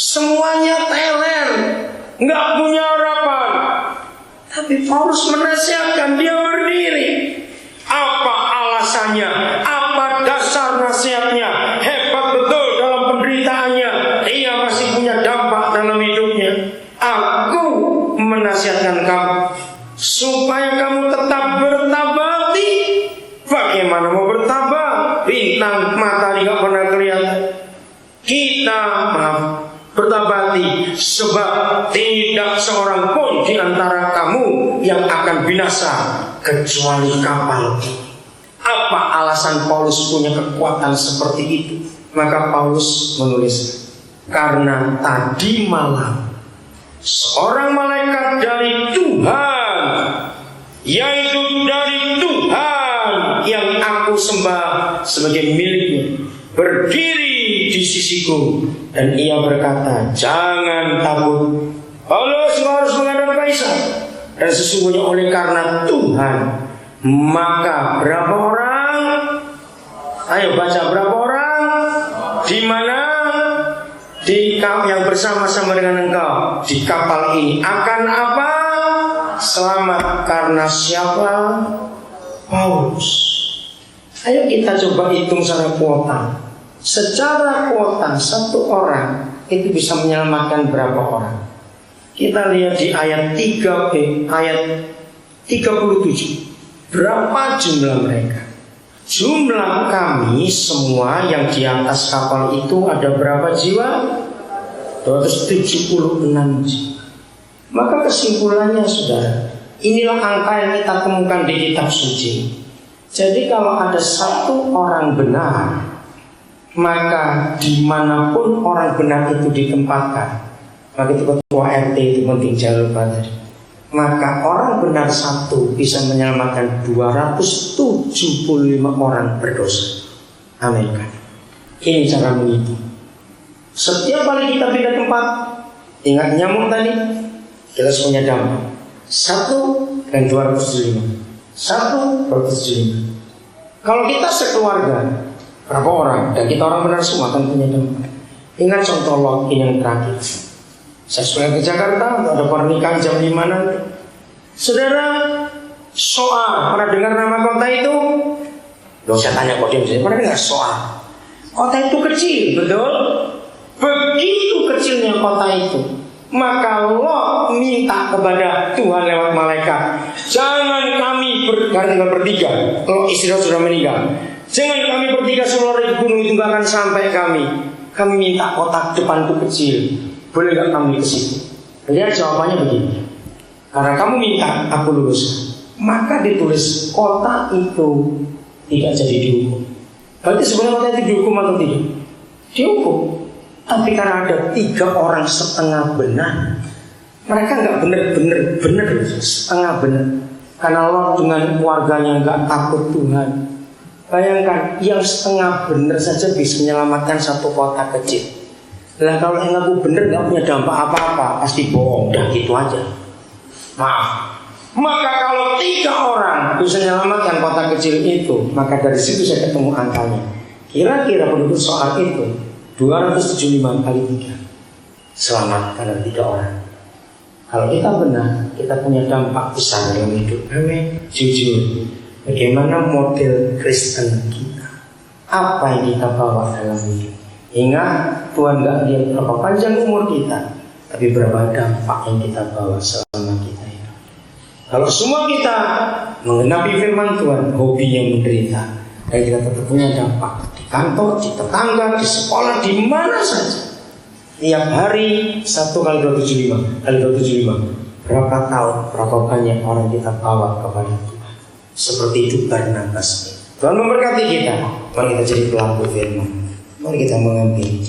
semuanya teler, nggak punya harapan. Tapi Paulus menasihatkan dia berdiri. Apa alasannya? Apa dasar nasihatnya? Hebat betul dalam penderitaannya. Ia masih punya dampak dalam hidupnya. Aku menasihatkan kamu supaya kamu tetap bertabati. Bagaimana mau bertabah? Bintang matahari gak pernah kelihatan. Kita bertabati, sebab tidak seorang pun di antara kamu yang akan binasa kecuali kapal. Apa alasan Paulus punya kekuatan seperti itu? Maka Paulus menulis, karena tadi malam seorang malaikat dari Tuhan, yaitu dari Tuhan yang aku sembah sebagai miliknya, berdiri di sisiku, dan ia berkata, jangan takut Paulus, harus menghadap Kaisar. Dan sesungguhnya oleh karena Tuhan, maka berapa orang? Ayo baca, berapa orang? Di mana? Di yang bersama-sama dengan engkau di kapal ini akan apa? Selamat. Karena siapa? Paulus. Ayo kita coba hitung secara kuota. Secara kuota satu orang itu bisa menyelamatkan berapa orang? Kita lihat di ayat 3b, ayat 37. Berapa jumlah mereka? Jumlah kami semua yang di atas kapal itu ada berapa jiwa? 276 jiwa. Maka kesimpulannya, saudara, inilah angka yang kita temukan di kitab suci. Jadi kalau ada satu orang benar, maka dimanapun orang benar itu ditempatkan, maka itu ketua RT itu penting jangan lupa tadi, maka orang benar satu bisa menyelamatkan 275 orang berdosa. Amin kan? Ini cara menghitung. Setiap kali kita pindah tempat, ingat nyamuk tadi, kita punya dampak 1 dan 275. 1 275. Kalau kita sekeluarga berapa orang, dan kita orang benar semua kan punya dampak. Ingat contoh login yang terakhir. Saya sudah ke Jakarta, ada pernikahan jam 5 nanti. Saudara, Soal, pernah dengar nama kota itu? Loh, saya tanya kok dia pernah dengar Soal? Kota itu kecil, betul? Begitu kecilnya kota itu, maka Lot minta kepada Tuhan lewat malaikat, jangan kami tinggal bertiga. Kalau istri sudah meninggal, jangan kami bertiga seluruh di gunung itu gak akan sampai kami. Kami minta kota depanku kecil, boleh gak kami ke situ? Lihat jawabannya begini, karena kamu minta aku lulus, maka ditulis kota itu tidak jadi dihukum. Berarti sebenarnya kota itu dihukum atau tidak? Dihukum. Tapi karena ada 3 orang setengah benar, mereka nggak benar setengah benar. Karena Allah dengan keluarganya nggak takut Tuhan. Bayangkan, yang setengah benar saja bisa menyelamatkan satu kota kecil. Nah kalau yang ngaku benar nggak punya dampak apa-apa, pasti bohong. Udah gitu aja. Maaf. Maka kalau 3 orang bisa menyelamatkan kota kecil itu, maka dari situ saya ketemu angkanya. Kira-kira penduduk Soal itu 275 kali 3 selamat karena 3 orang. Kalau kita benar, kita punya dampak besar dalam hidup. Amin. Jujur, bagaimana model Kristen kita? Apa yang kita bawa dalam hidup? Ingat, Tuhan gak lihat berapa panjang umur kita, tapi berapa dampak yang kita bawa selama kita hidup. Kalau semua kita mengenapi firman Tuhan, hobinya menderita, dan kita tetap punya dampak di kantor, di tetangga, di sekolah, di mana saja. Tiap hari 1 kali 275 kali 275, berapa tahun, berapa banyak orang kita bawa kepada Tuhan. Seperti itu Barnabas. Tuhan memberkati kita. Mari kita jadi pelaku firman. Mari kita mengambil